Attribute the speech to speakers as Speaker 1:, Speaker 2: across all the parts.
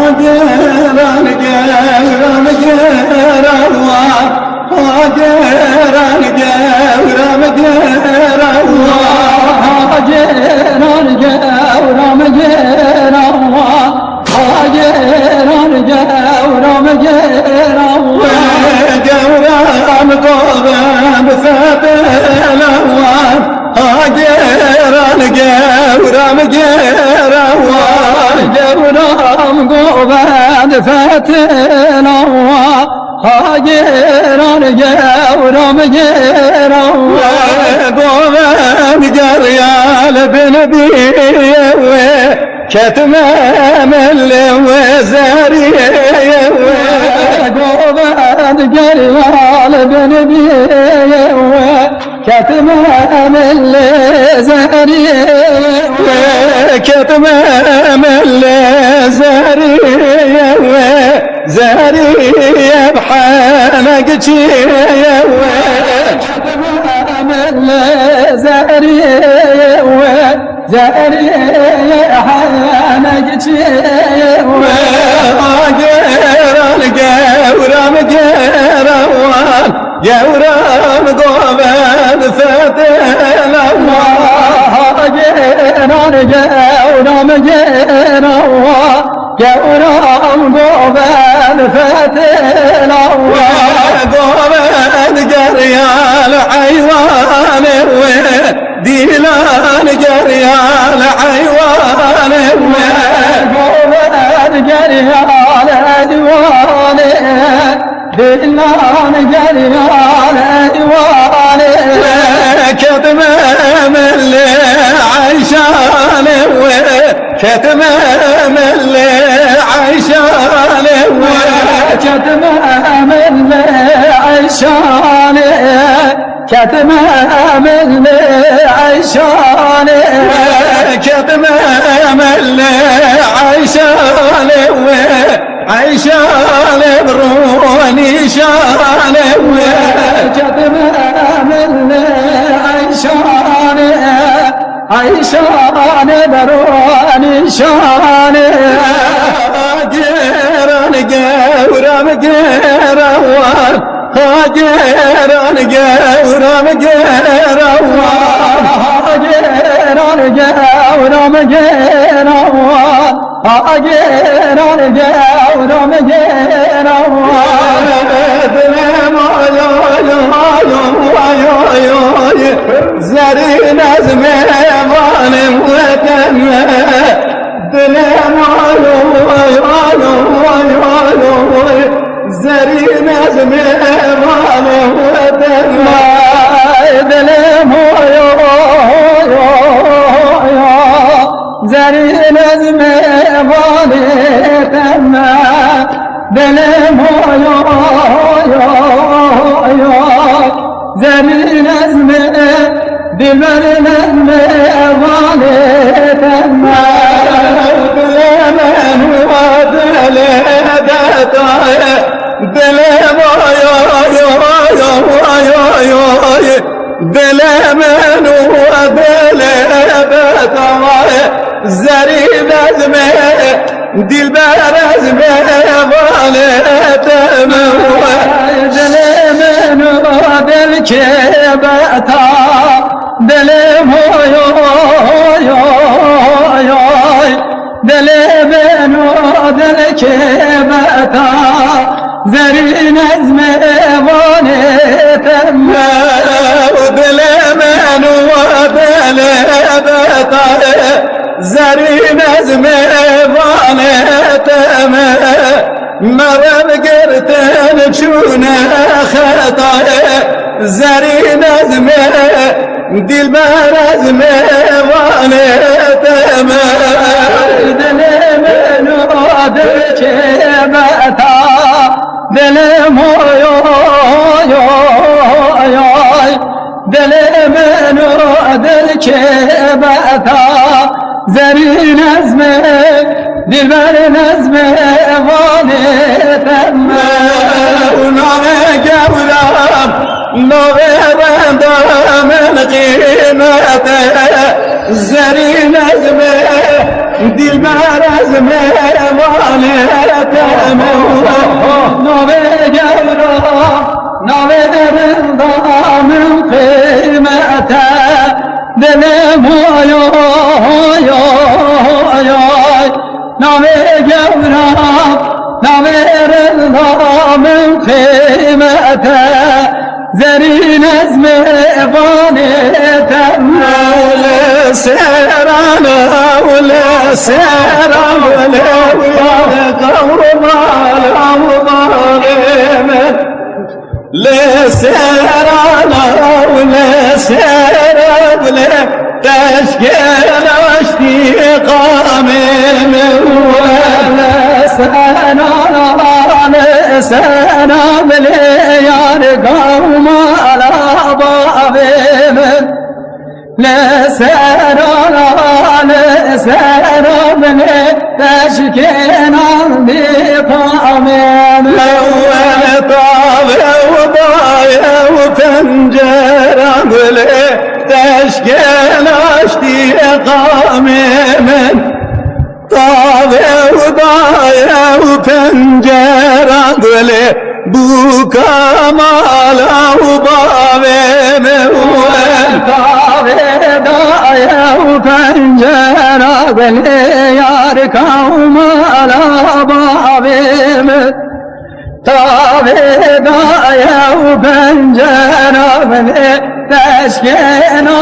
Speaker 1: Hageran gevram geravan, hageran gevram geravan, hageran gevram geravan, hageran gevram geravan, gevram govem fetelavan, hageran gevram geravan, gevram govem fetelavan, hageran gevram geravan, govem geryal benebiye ve ketmem elle ve zeriye ve govem geryal benebiye ve ketmem elle zeriye ve ketmem elle zeriye ve zeriye bhanek çiye ve ketmem elle zeriye ve zeriye bhanek çiye ve hageran gevram geravan, gevram govem fetelavan, hageran gevram geravan, gevram govem fetelavan, govem geryal hayvan ve dilan geryal hayvan ve govem geryal hayvan, dilan geryal hayvan, ketmem elle ayşan ve ketmem elle ayşan ve ketmem elle ayşan, ketmem elle ayşan, ketmem elle ayşan ve ayşan bruni şan ve ketmem elle ayşan, ayşan bruni şan, hageran gevram geravan, hageran gevram geravan, hageran gevram geravan, hageran gevram geravan, dilem ay ay ay ay, zerin azme valim vetemme, dilem ay ay ay ay ay, zerin azme valim vetemme, dilem ay ay ay, zerin azme valim vetemme, dilem ay ay ay, zerin azme dilberin azme valetemme, bilemen vadele detaya, dilem ay ay ay ay ay, dilemen vadele detaya, zerin azme dilber azme valetemme, dilemen vadel kebeta, dilem oy oy oy oy, dilemen vadel kebeta, zerin azme valetemme, dilemen vadel kebeta, zerin azme valetemme, merem gerten çune xetaya, zerin azme dilber azme valetemme, dilemen vadel kebeta, dilem oy oy oy oy, dilemen vadel kebeta, zerin azme dilberin azme valetemme, unane gevram noveren damen kıymete, zerin azme dilber azme validem nove gevra nove derindamın kıymete dilim oy oy oy oy nove gevra nove derindamın kıymete zerin ezme vanitem öyle serana öyle seran öyle kavrumal avvalime le serana öyle seran öyle teşkil açtı kamime öyle serana سلام لي يا قوم على بابهم لا سلام لي تشكينا بقامهم الأول طابع وضايع وفنجرة لي تشكينا اشتقامهم طابع وضايع وفنجرة قولي بو كمال وبابي موال طابع ضايع وفنجرة قولي يار كمال وبابي طابع ضايع وفنجرة قولي تشكينا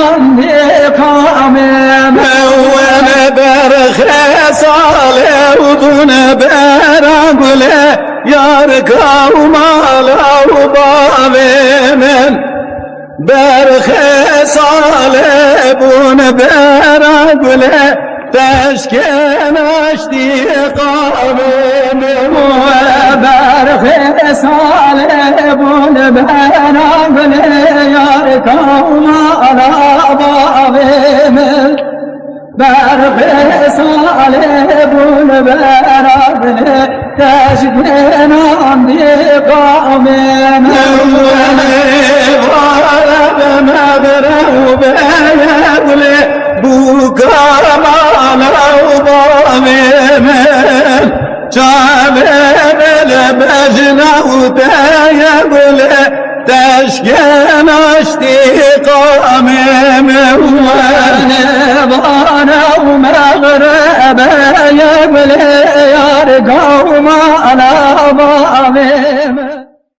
Speaker 1: بقامهم وانا برخص عليه وبن برقله ياركا ومالا وبابين برخص عليه بن برقله تشكين اشتقامين وبرخص عليه بن برقله ياركا ومالا وبابين برخص عليه بن برقله تشكينا بقامين ولب مبره بيقله بوكا مالا وبامين شابين لبجنا وتيقله تشكينا اشتقامين ونبانا ومغربا يقله يا قوم على بابهم